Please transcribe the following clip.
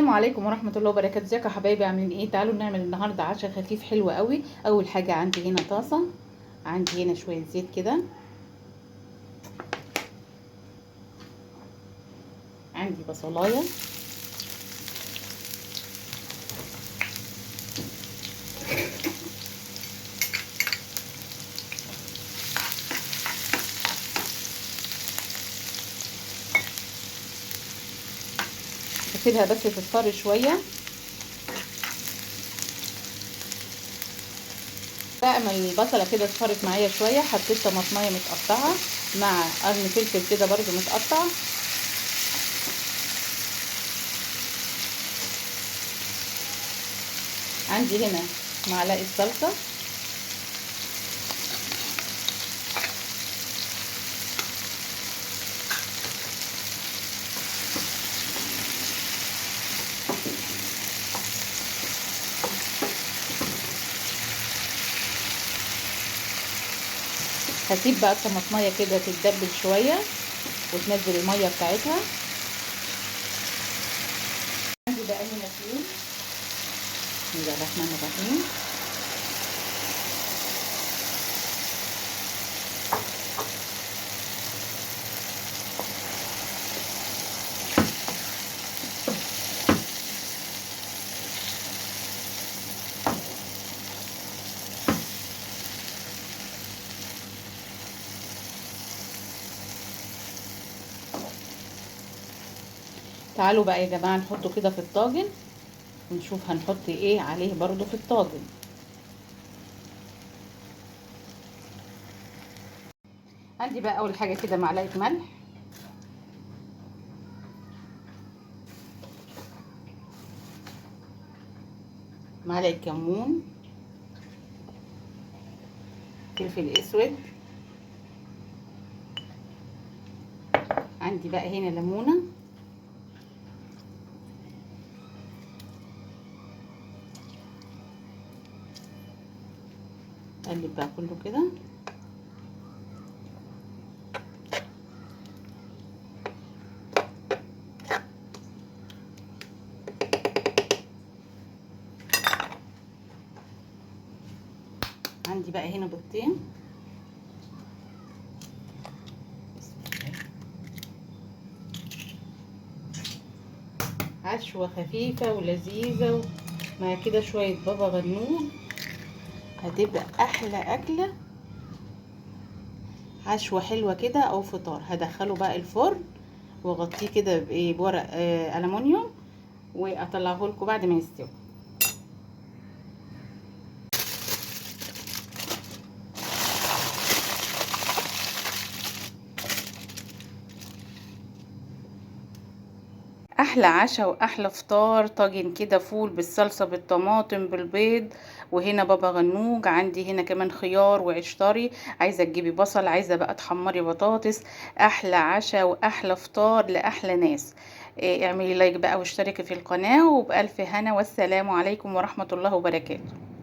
السلام عليكم ورحمة الله وبركاته. ازيكم يا حبايبي، عاملين ايه؟ تعالوا نعمل النهارده عشاء خفيف حلو قوي. اول حاجة عندي هنا طاسة، عندي هنا شوية زيت كده، عندي بصلاية، بسيبها بس تصفر شوية. بقى ما البصلة كده اصفرت معايا شوية، حطيت طماطمايه متقطعة مع قرن فلفل كده برضو متقطع. عندي هنا معلقة صلصة، هسيب بقى الطماطمايه كده تتدبل شوية وتنزل المية بتاعتها. عندي بقى هنا فول، بسم الله الرحمن الرحيم. تعالوا بقى يا جماعة نحطه كده في الطاجن ونشوف هنحط ايه عليه برضو في الطاجن. عندي بقى اول حاجة كده معلقة ملح، معلقة كمون، فلفل اسود، عندي بقى هنا ليمونة، اقلب بقى كله كده. عندي بقى هنا بيضتين، عشوة خفيفة ولذيذة مع كده شوية بابا غنوج، هتبقى احلى اكلة. عشوة حلوة كده او فطار. هدخله بقى الفرن واغطيه كده بورق ألمونيوم واطلعه لكم بعد ما يستوي. احلى عشاء واحلى فطار، طاجن كده فول بالصلصه بالطماطم بالبيض، وهنا بابا غنوج، عندي هنا كمان خيار وعيش طري. عايزه تجيبي بصل، عايزه بقى تحمري بطاطس. احلى عشاء واحلى فطار لاحلى ناس. اعملي لايك بقى واشتركي في القناه، وبألف هنا، والسلام عليكم ورحمه الله وبركاته.